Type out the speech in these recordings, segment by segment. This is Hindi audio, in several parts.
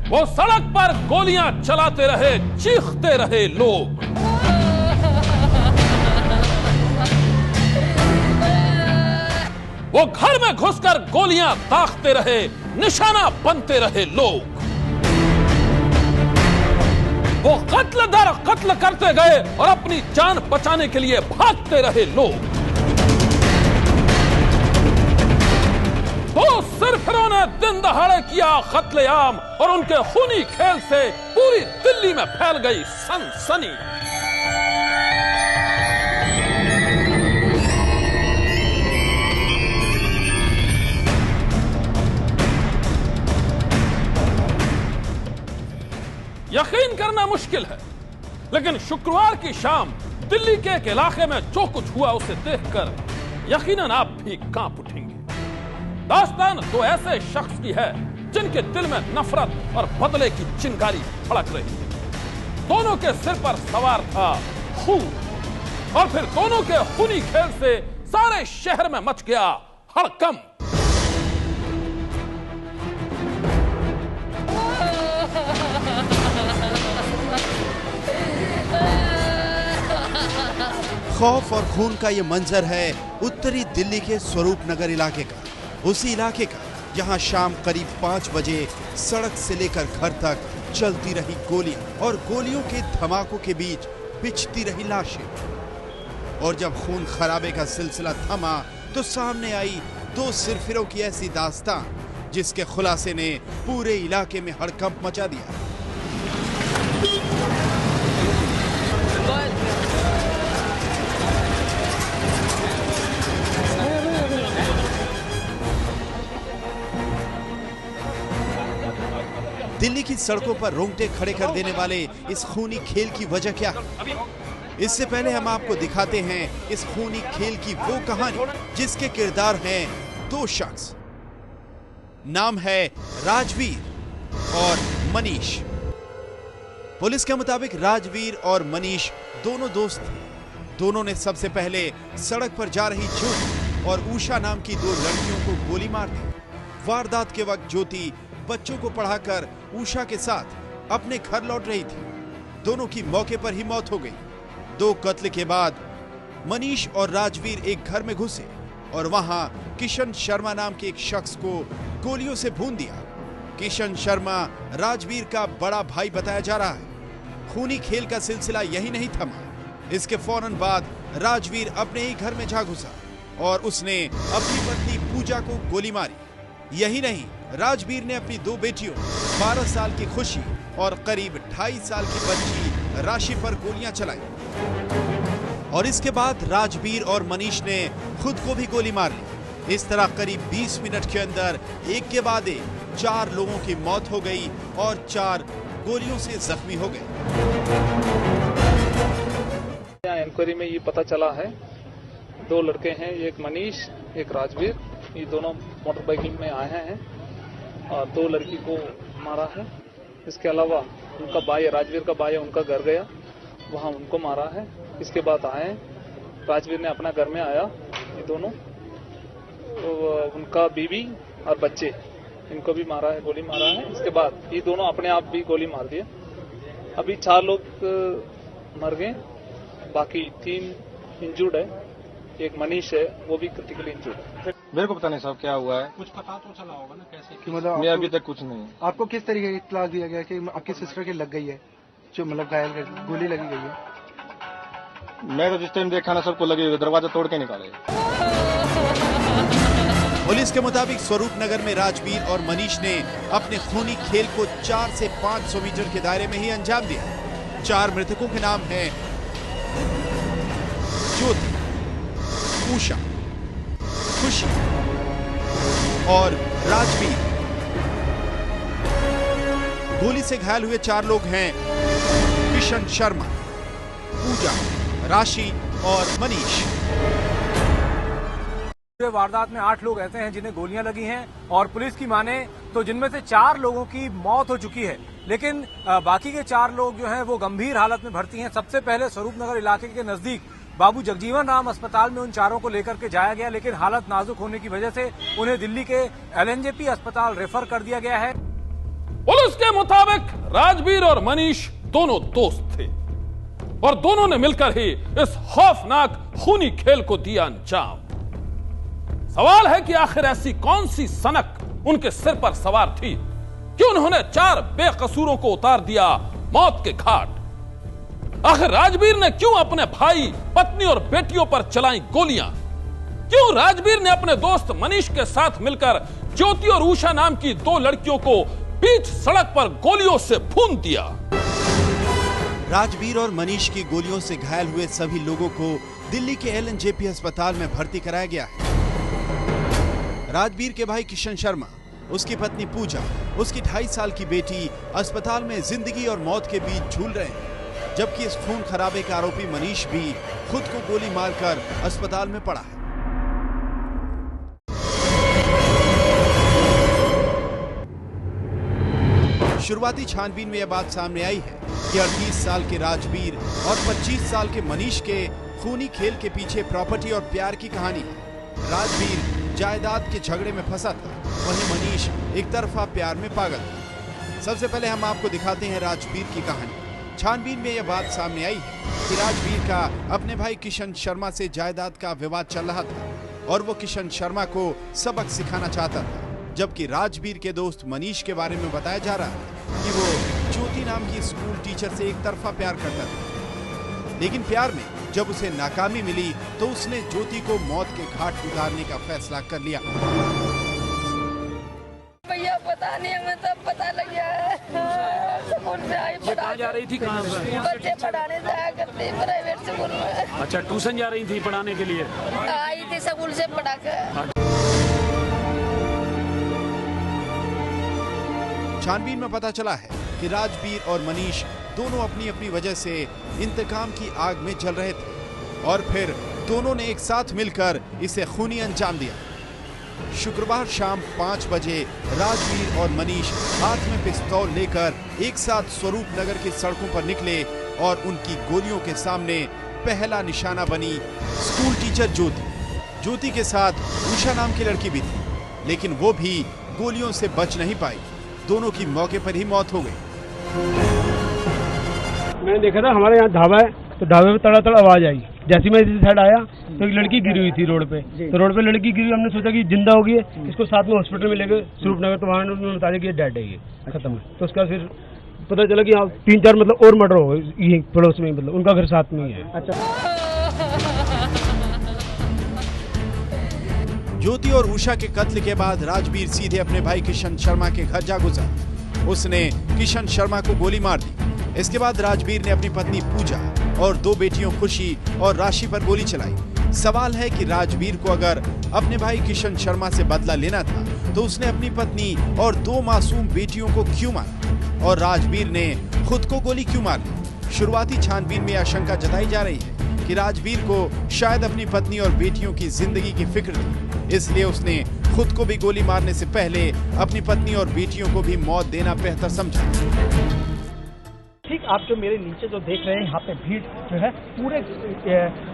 वो सड़क पर गोलियां चलाते रहे, चीखते रहे लोग। वो घर में घुसकर गोलियां दागते रहे, निशाना बनते रहे लोग। वो कत्ल दर कत्ल करते गए और अपनी जान बचाने के लिए भागते रहे लोग। तो सिर्फ इन्होंने दिन दहाड़े किया कत्लेआम और उनके खूनी खेल से पूरी दिल्ली में फैल गई सनसनी। यकीन करना मुश्किल है, लेकिन शुक्रवार की शाम दिल्ली के एक इलाके में जो कुछ हुआ उसे देखकर यकीनन आप भी कांप उठेंगे। दास्तान दो ऐसे शख्स की है जिनके दिल में नफरत और बदले की चिंगारी भड़क रही है। दोनों के सिर पर सवार था खून और फिर दोनों के खूनी खेल से सारे शहर में मच गया हड़कंप। खौफ और खून का ये मंजर है उत्तरी दिल्ली के स्वरूप नगर इलाके का, उसी इलाके का जहां शाम करीब 5 बजे सड़क से लेकर घर तक चलती रही गोलियां और गोलियों के धमाकों के बीच बिछती रही लाशें। और जब खून खराबे का सिलसिला थमा तो सामने आई दो सिरफिरों की ऐसी दास्तान जिसके खुलासे ने पूरे इलाके में हड़कंप मचा दिया। दिल्ली की सड़कों पर रोंगटे खड़े कर देने वाले इस खूनी खेल की वजह क्या है? इससे पहले हम आपको दिखाते हैं इस खूनी खेल की वो कहानी जिसके किरदार हैं दो शख्स। नाम है राजवीर और मनीष। पुलिस के मुताबिक राजवीर और मनीष दोनों दोस्त थे। दोनों ने सबसे पहले सड़क पर जा रही ज्योति और उषा नाम की दो लड़कियों को गोली मार दी। वारदात के वक्त ज्योति बच्चों को पढ़ाकर उषा के साथ अपने घर लौट रही थी। दोनों की मौके पर ही मौत हो गई। दो कत्ल के बाद मनीष और राजवीर एक घर में घुसे और वहां किशन शर्मा नाम के एक शख्स को गोलियों से भून दिया। किशन शर्मा राजवीर का बड़ा भाई बताया जा रहा है। खूनी खेल का सिलसिला यही नहीं थमा। इसके फौरन बाद राजवीर अपने ही घर में जा घुसा और उसने अपनी पत्नी पूजा को गोली मारी। यही नहीं, राजवीर ने अपनी दो बेटियों 12 साल की खुशी और करीब 2.5 साल की बच्ची राशि पर गोलियां चलाई और इसके बाद राजवीर और मनीष ने खुद को भी गोली मार ली। इस तरह करीब 20 मिनट के अंदर एक के बाद एक 4 लोगों की मौत हो गई और 4 गोलियों से जख्मी हो गए। इंक्वायरी में ये पता चला है 2 लड़के हैं, एक मनीष एक राजवीर, ये दोनों मोटरबाइकिंग में आए हैं और 2 लड़की को मारा है। इसके अलावा उनका भाई, राजवीर का भाई, उनका घर गया, वहां उनको मारा है। इसके बाद आए, राजवीर ने अपना घर में आया, ये दोनों, तो उनका बीवी और बच्चे, इनको भी मारा है, गोली मारा है। इसके बाद ये दोनों अपने आप भी गोली मार दिए। अभी 4 लोग मर गए, बाकी 3 इंजर्ड है। एक मनीष है, वो भी क्रिटिकली इंजर्ड है। मेरे को पता नहीं साहब क्या हुआ है। कुछ पता तो चला होगा ना कैसे कि मतलब मैं अभी तक कुछ नहीं। आपको किस तरीके की इत्तला दिया गया कि आपकी सिस्टर की लग गई है, जो मतलब घायल गोली लगी गई है? मैं तो जिस टाइम देखा ना सबको लगी हुई, दरवाजा तोड़ के निकाले। पुलिस के मुताबिक स्वरूप नगर में राजवीर और मनीष ने अपने खूनी खेल को 4 से 500 मीटर के दायरे में ही अंजाम दिया। 4 मृतकों के नाम हैं ज्योति, उषा, खुशी और राजवीर। गोली से घायल हुए 4 लोग हैं किशन शर्मा, पूजा, राशि और मनीष। पूरे वारदात में 8 लोग ऐसे हैं जिन्हें गोलियां लगी हैं और पुलिस की माने तो जिनमें से 4 लोगों की मौत हो चुकी है, लेकिन बाकी के 4 लोग जो हैं वो गंभीर हालत में भर्ती हैं। सबसे पहले स्वरूप नगर इलाके के नजदीक बाबू जगजीवन राम अस्पताल में उन 4 को लेकर के जाया गया, लेकिन हालत नाजुक होने की वजह से उन्हें दिल्ली के LNJP अस्पताल रेफर कर दिया गया है। पुलिस के मुताबिक राजवीर और मनीष दोनों दोस्त थे और दोनों ने मिलकर ही इस खौफनाक खूनी खेल को दिया अंजाम। सवाल है कि आखिर ऐसी कौन सी सनक उनके सिर पर सवार थी कि उन्होंने 4 बेकसूरों को उतार दिया मौत के घाट। आखिर राजवीर ने क्यों अपने भाई, पत्नी और बेटियों पर चलाई गोलियां? क्यों राजवीर ने अपने दोस्त मनीष के साथ मिलकर ज्योति और उषा नाम की 2 लड़कियों को बीच सड़क पर गोलियों से भून दिया? राजवीर और मनीष की गोलियों से घायल हुए सभी लोगों को दिल्ली के LNJP अस्पताल में भर्ती कराया गया है। राजवीर के भाई किशन शर्मा, उसकी पत्नी पूजा, उसकी 2.5 साल की बेटी अस्पताल में जिंदगी और मौत के बीच झूल रहे हैं, जबकि इस खून खराबे का आरोपी मनीष भी खुद को गोली मारकर अस्पताल में पड़ा है। शुरुआती छानबीन में यह बात सामने आई है कि 38 साल के राजवीर और 25 साल के मनीष के खूनी खेल के पीछे प्रॉपर्टी और प्यार की कहानी है। राजवीर जायदाद के झगड़े में फंसा था, वहीं मनीष एक तरफा प्यार में पागल था। सबसे पहले हम आपको दिखाते हैं राजवीर की कहानी। छानबीन में यह बात सामने आई है कि राजवीर का अपने भाई किशन शर्मा से जायदाद का विवाद चल रहा था और वो किशन शर्मा को सबक सिखाना चाहता था, जबकि राजवीर के दोस्त मनीष के बारे में बताया जा रहा है कि वो ज्योति नाम की स्कूल टीचर से एक तरफा प्यार करता था। लेकिन प्यार में जब उसे नाकामी मिली तो उसने ज्योति को मौत के घाट उतारने का फैसला कर लिया। भैया पता नहीं, हमें तब पता लग गया है। स्कूल से आई, कहाँ जा रही थी? कहाँ बच्चे पढ़ाने जाया करते प्राइवेट स्कूल में। अच्छा, ट्यूशन जा रही थी पढ़ाने के लिए? आई थी स्कूल से पढ़ा कर। छानबीन में पता चला है कि राजवीर और मनीष दोनों अपनी अपनी वजह से इंतकाम की आग में जल रहे थे और फिर दोनों ने एक साथ मिलकर इसे खूनी अंजाम दिया। शुक्रवार शाम 5 बजे राजवीर और मनीष हाथ में पिस्तौल लेकर एक साथ स्वरूप नगर की सड़कों पर निकले और उनकी गोलियों के सामने पहला निशाना बनी स्कूल टीचर ज्योति। ज्योति के साथ उषा नाम की लड़की भी थी, लेकिन वो भी गोलियों से बच नहीं पाई। दोनों की मौके पर ही मौत हो गई। मैंने देखा था हमारे यहाँ ढाबा है, तो ढाबे पे तड़ा तड़ा आवाज आई। जैसे मैं इस साइड आया तो एक लड़की गिरी हुई थी रोड पे, तो रोड पे लड़की गिरी, हमने सोचा कि जिंदा हो गई है, इसको साथ में हॉस्पिटल में लेकर स्वरूप नगर, तो वहाँ बता दिया कि डेड है, ये खत्म है। तो उसका फिर पता चला कि हाँ 3-4 मतलब और मर्डर हो गए यही पड़ोस में, मतलब उनका घर साथ में ही है। अच्छा, ज्योति और उषा के कत्ल के बाद राजवीर सीधे अपने भाई किशन शर्मा के घर जा गुजरा। उसने किशन शर्मा को गोली मार दी। इसके बाद राजवीर ने अपनी पत्नी पूजा और 2 बेटियों खुशी और राशि पर गोली चलाई। सवाल है कि राजवीर को अगर अपने भाई किशन शर्मा से बदला लेना था तो उसने अपनी पत्नी और 2 मासूम बेटियों को क्यों मारा और राजवीर ने खुद को गोली क्यों मार दी? शुरुआती छानबीन में आशंका जताई जा रही है कि राजवीर को शायद अपनी पत्नी और बेटियों की जिंदगी की फिक्र थी, इसलिए उसने खुद को भी गोली मारने से पहले अपनी पत्नी और बेटियों को भी मौत देना बेहतर समझा। ठीक आप जो मेरे नीचे जो देख रहे हैं, यहाँ पे भीड़ जो है पूरे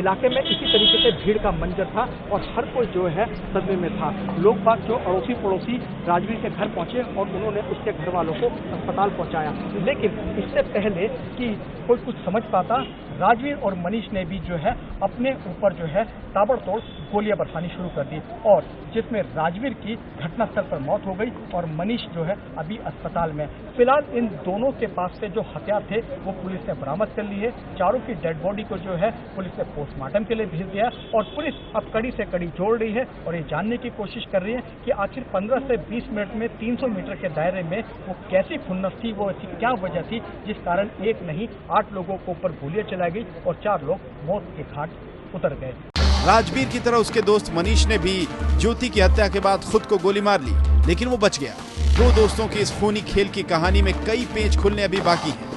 इलाके में इसी तरीके से भीड़ का मंजर था और हर कोई जो है सदमे में था। लोग बाग जो अड़ोसी पड़ोसी राजवीर के घर पहुंचे और उन्होंने उसके घर वालों को अस्पताल पहुंचाया, लेकिन इससे पहले कि कोई कुछ समझ पाता, राजवीर और मनीष ने भी जो है अपने ऊपर जो है ताबड़तोड़ गोलियां बरसानी शुरू कर दी और जिसमें राजवीर की घटनास्थल पर मौत हो गई और मनीष जो है अभी अस्पताल में। फिलहाल इन दोनों के पास से जो हथियार थे वो पुलिस ने बरामद कर ली है। चारों की डेड बॉडी को जो है पुलिस ने पोस्टमार्टम के लिए भेज दिया और पुलिस अब कड़ी से कड़ी जोड़ रही है और ये जानने की कोशिश कर रही है कि आखिर 15 से 20 मिनट में 300 मीटर के दायरे में वो कैसी खुन्नस थी, वो ऐसी क्या वजह थी जिस कारण एक नहीं 8 लोगों को ऊपर गोलियां चलाई गई और 4 लोग मौत के घाट उतर गए। राजवीर की तरह उसके दोस्त मनीष ने भी ज्योति की हत्या के बाद खुद को गोली मार ली, लेकिन वो बच गया। 2 दोस्तों के इस खूनी खेल की कहानी में कई पेच खुलने अभी बाकी हैं।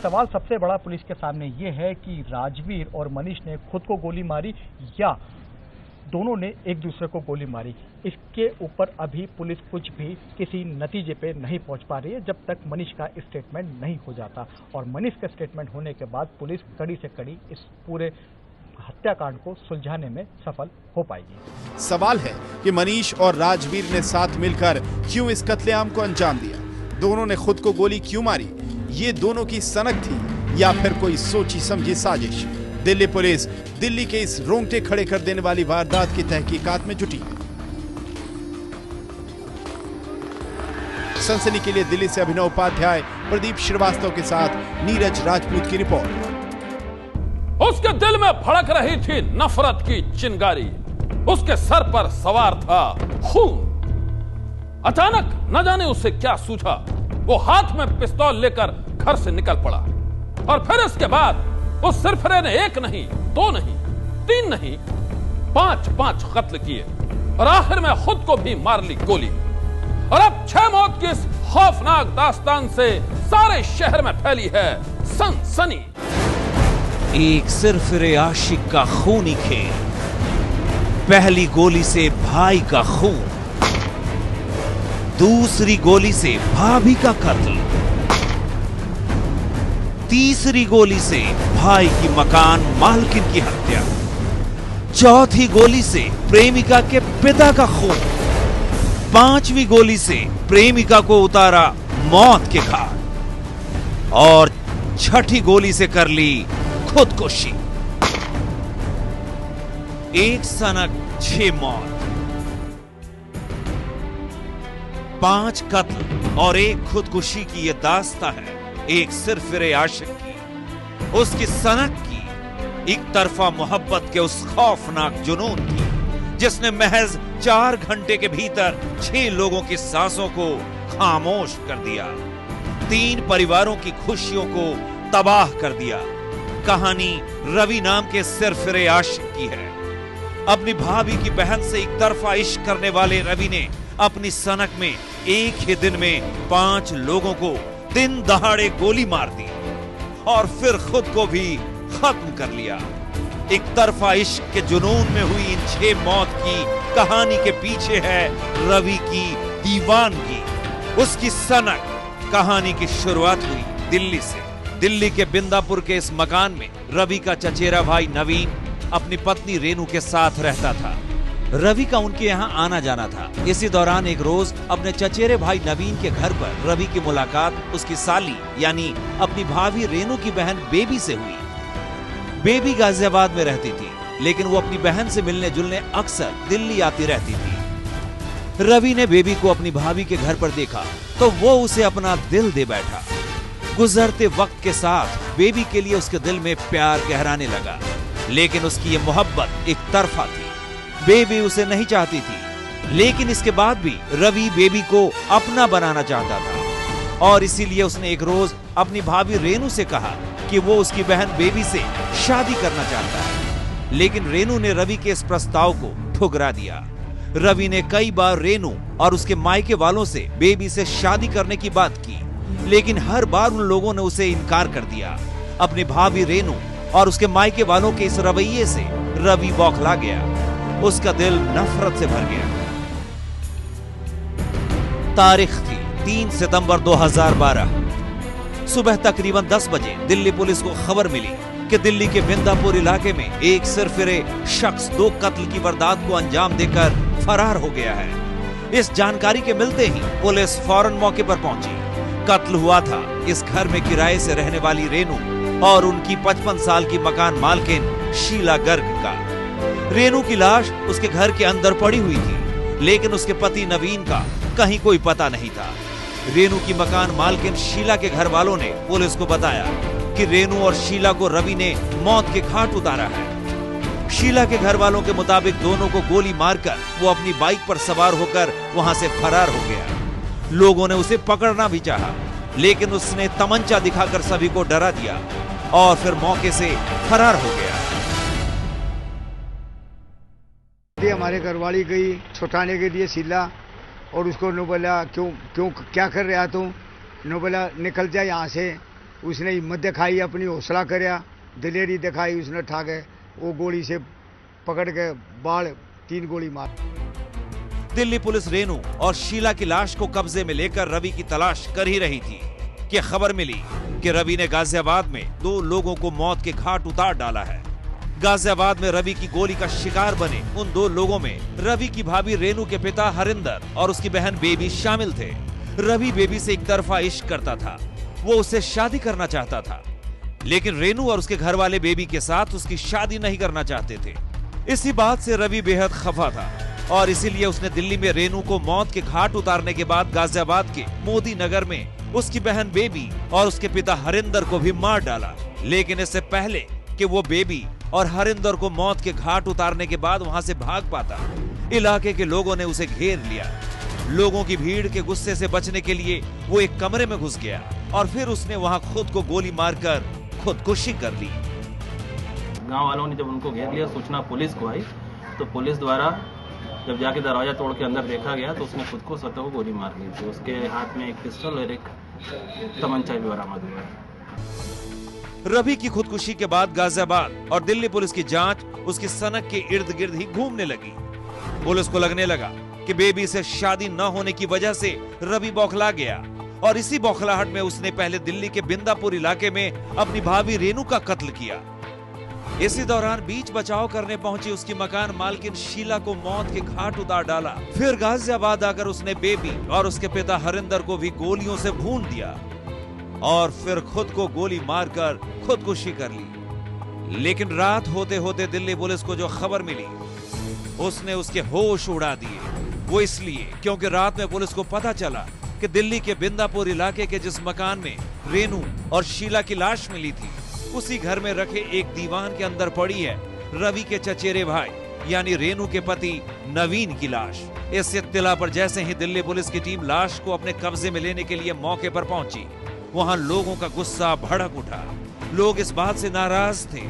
सवाल सबसे बड़ा पुलिस के सामने ये है कि राजवीर और मनीष ने खुद को गोली मारी या दोनों ने एक दूसरे को गोली मारी। इसके ऊपर अभी पुलिस कुछ भी किसी नतीजे पे नहीं पहुंच पा रही है जब तक मनीष का स्टेटमेंट नहीं हो जाता और मनीष का स्टेटमेंट होने के बाद पुलिस कड़ी से कड़ी इस पूरे हत्याकांड को सुलझाने में सफल हो पाएगी। सवाल है कि मनीष और राजवीर ने साथ मिलकर क्यों इस कत्लेआम को अंजाम दिया। दोनों ने खुद को गोली क्यों मारी? ये दोनों की सनक थी या फिर कोई सोची समझी साजिश? दिल्ली पुलिस दिल्ली के इस रोंगटे खड़े कर देने वाली वारदात की तहकीकात में जुटी है। सनसनी के लिए दिल्ली से अभिनव उपाध्याय, प्रदीप श्रीवास्तव के साथ नीरज राजपूत की रिपोर्ट। उसके दिल में भड़क रही थी नफरत की चिंगारी, उसके सर पर सवार था खून। अचानक न जाने उसे क्या सूझा, वो हाथ में पिस्तौल लेकर घर से निकल पड़ा और फिर इसके बाद उस सिरफिरे ने 1 नहीं, 2 नहीं, 3 नहीं, 5 कत्ल किए और आखिर में खुद को भी मार ली गोली। और अब 6 मौत की इस खौफनाक दास्तान से सारे शहर में फैली है सनसनी। एक सिरफिरे आशिक का खूनी खेल, पहली गोली से भाई का खून, दूसरी गोली से भाभी का कत्ल, तीसरी गोली से भाई की मकान मालकिन की हत्या, चौथी गोली से प्रेमिका के पिता का खून, 5वीं गोली से प्रेमिका को उतारा मौत के घाट और 6ठी गोली से कर ली खुदकुशी। एक सनक 6 मौत, 5 कत्ल और 1 खुदकुशी की यह दास्तां है एक सिरफिरे आशिक की, उसकी सनक की, एक तरफा मोहब्बत के उस खौफनाक जुनून की जिसने महज 4 घंटे के भीतर 6 लोगों की सांसों को खामोश कर दिया, 3 परिवारों की खुशियों को तबाह कर दिया। कहानी रवि नाम के सिरफिरे आशिक की है। अपनी भाभी की बहन से एक तरफा इश्क करने वाले रवि ने अपनी सनक में एक ही दिन में 5 लोगों को दिन दहाड़े गोली मार दी और फिर खुद को भी खत्म कर लिया। एक तरफा इश्क के जुनून में हुई इन 6 मौत की कहानी के पीछे है रवि की दीवानगी, उसकी सनक। कहानी की शुरुआत हुई दिल्ली से। दिल्ली के बिंदापुर के इस मकान में रवि का चचेरा भाई नवीन अपनी पत्नी रेनू के साथ रहता था। रवि का उनके यहाँ आना जाना था। इसी दौरान एक रोज अपने चचेरे भाई नवीन के घर पर रवि की मुलाकात उसकी साली यानी अपनी भाभी रेनू की बहन बेबी से हुई। बेबी गाजियाबाद में रहती थी, लेकिन वो अपनी बहन से मिलने जुलने अक्सर दिल्ली आती रहती थी। रवि ने बेबी को अपनी भाभी के घर पर देखा तो वो उसे अपना दिल दे बैठा। गुजरते वक्त के साथ बेबी के लिए उसके दिल में प्यार गहराने लगा, लेकिन उसकी ये मोहब्बत एक तरफा थी। बेबी उसे नहीं चाहती थी, लेकिन इसके बाद भी रवि बेबी को अपना बनाना चाहता था और इसीलिए उसने एक रोज अपनी भाभी रेनू से कहा कि वो उसकी बहन बेबी से शादी करना चाहता है, लेकिन रेनू ने रवि के इस प्रस्ताव को ठुकरा दिया। रवि ने कई बार रेनू और उसके मायके वालों से बेबी से शादी करने की बात की, लेकिन हर बार उन लोगों ने उसे इनकार कर दिया। अपनी भाभी रेनू और उसके मायके वालों के इस रवैये से रवि बौखला गया, उसका दिल नफरत से भर गया। तारीख थी 3 सितंबर 2012। सुबह तकरीबन 10 बजे दिल्ली पुलिस को खबर मिली कि दिल्ली के बिंदापुर इलाके में एक सिरफिरे शख्स 2 कत्ल की वारदात को अंजाम देकर फरार हो गया है। इस जानकारी के मिलते ही पुलिस फौरन मौके पर पहुंची। कत्ल हुआ था इस घर में किराए से रहने वाली रेनू और उनकी 55 साल की मकान मालकिन शीला गर्ग का। रेनू की लाश उसके घर के अंदर पड़ी हुई थी, लेकिन उसके पति नवीन का कहीं कोई पता नहीं था। रेनू की मकान मालकिन शीला के घर वालों ने पुलिस को बताया कि रेनू और शीला को रवि ने मौत के घाट उतारा है। शीला के घर वालों के मुताबिक दोनों को गोली मारकर वो अपनी बाइक पर सवार होकर वहां से फरार हो गया। लोगों ने उसे पकड़ना भी चाहा, लेकिन उसने तमंचा दिखाकर सभी को डरा दिया और फिर मौके से फरार हो गया। हमारे घरवाली गई छुटाने के लिए शीला, और उसको नो बोला क्यों क्या कर रहा तू? नो बोला निकल जा यहाँ से। उसने हिम्मत दिखाई, अपनी हौसला करया, दिलेरी दिखाई, उसने ठाके वो गोली से पकड़ के बाढ़ 3 गोली मार। दिल्ली पुलिस रेनू और शीला की लाश को कब्जे में लेकर रवि की तलाश कर ही रही थी कि खबर मिली कि रवि ने गाजियाबाद में 2 लोगों को मौत के घाट उतार डाला है। गाजियाबाद में रवि की गोली का शिकार बने उन 2 लोगों में रवि की भाभी रेनू के पिता हरिंदर और उसकी बहन बेबी शामिल थे। रवि बेबी से एक तरफा इश्क करता था, वो उससे शादी करना चाहता था, लेकिन रेनू और उसके घर वाले बेबी के साथ उसकी शादी नहीं करना चाहते थे। इसी बात से रवि बेहद खफा था और इसीलिए उसने दिल्ली में रेनू को मौत के घाट उतारने के बाद गाजियाबाद के मोदी नगर में उसकी बहन बेबी और उसके पिता हरिंदर को भी मार डाला। लेकिन इससे पहले कि वो बेबी और हरिंदर को मौत के घाट उतारने के बाद वहां से भाग पाता, इलाके के लोगों ने उसे घेर लिया। लोगों की भीड़ के गुस्से से बचने के लिए वो एक कमरे में घुस गया और फिर उसने वहां खुद को गोली मारकर खुदकुशी कर ली। गांव वालों ने जब उनको घेर लिया, सूचना पुलिस को आई, तो पुलिस द्वारा जब जाके दरवाजा तोड़ के अंदर देखा गया तो उसने खुद को स्वतः को गोली मार ली थी। उसके हाथ में एक पिस्टल और एक तमंचा भी बरामद हुआ। रवि की खुदकुशी के बाद गाजियाबाद और दिल्ली पुलिस की जांच उसकी सनक के इर्द गिर्द ही घूमने लगी। पुलिस को लगने लगा कि बेबी से शादी न होने की वजह से रवि बौखला गया और इसी बौखलाहट में उसने पहले दिल्ली के बिंदापुर इलाके में अपनी भाभी रेनू का कत्ल किया। इसी दौरान बीच बचाव करने पहुंची उसकी मकान मालकिन शीला को मौत के घाट उतार डाला। फिर गाजियाबाद आकर उसने बेबी और उसके पिता हरिंदर को भी गोलियों से भून दिया और फिर खुद को गोली मारकर खुदकुशी कर ली। लेकिन रात होते होते दिल्ली पुलिस को जो खबर मिली उसने उसके होश उड़ा दिए। वो इसलिए क्योंकि रात में पुलिस को पता चला कि दिल्ली के बिंदापुर इलाके के जिस मकान में रेनू और शीला की लाश मिली थी, उसी घर में रखे एक दीवान के अंदर पड़ी है रवि के चचेरे भाई यानी रेनू के पति नवीन की लाश। इस इत्तिला पर जैसे ही दिल्ली पुलिस की टीम लाश को अपने कब्जे में लेने के लिए मौके पर पहुंची, वहां लोगों का गुस्सा भड़क उठा। लोग इस बात से नाराज थे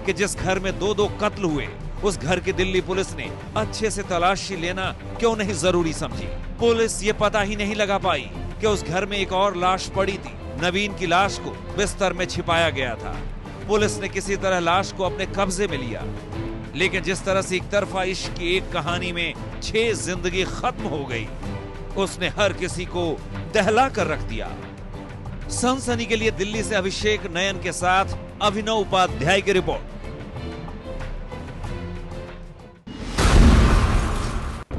कि जिस घर में 2-2 कत्ल हुए, उस घर की दिल्ली पुलिस ने अच्छे से तलाशी लेना क्यों नहीं जरूरी समझी। पुलिस ये पता ही नहीं लगा पाई कि उस घर में एक और लाश पड़ी थी। नवीन की लाश को बिस्तर में छिपाया गया था। पुलिस ने किसी तरह लाश को अपने कब्जे में लिया, लेकिन जिस तरह से एक तरफा इश्क की एक कहानी में 6 जिंदगी खत्म हो गई, उसने हर किसी को दहला कर रख दिया। सनसनी के लिए दिल्ली से अभिषेक नयन के साथ अभिनव उपाध्याय की रिपोर्ट।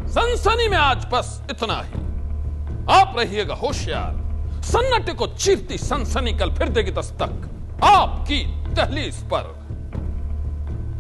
सनसनी में आज बस इतना ही। आप रहिएगा होशियार, सन्नाटे को चीरती सनसनी कल फिर देगी दस्तक आपकी दहलीज पर।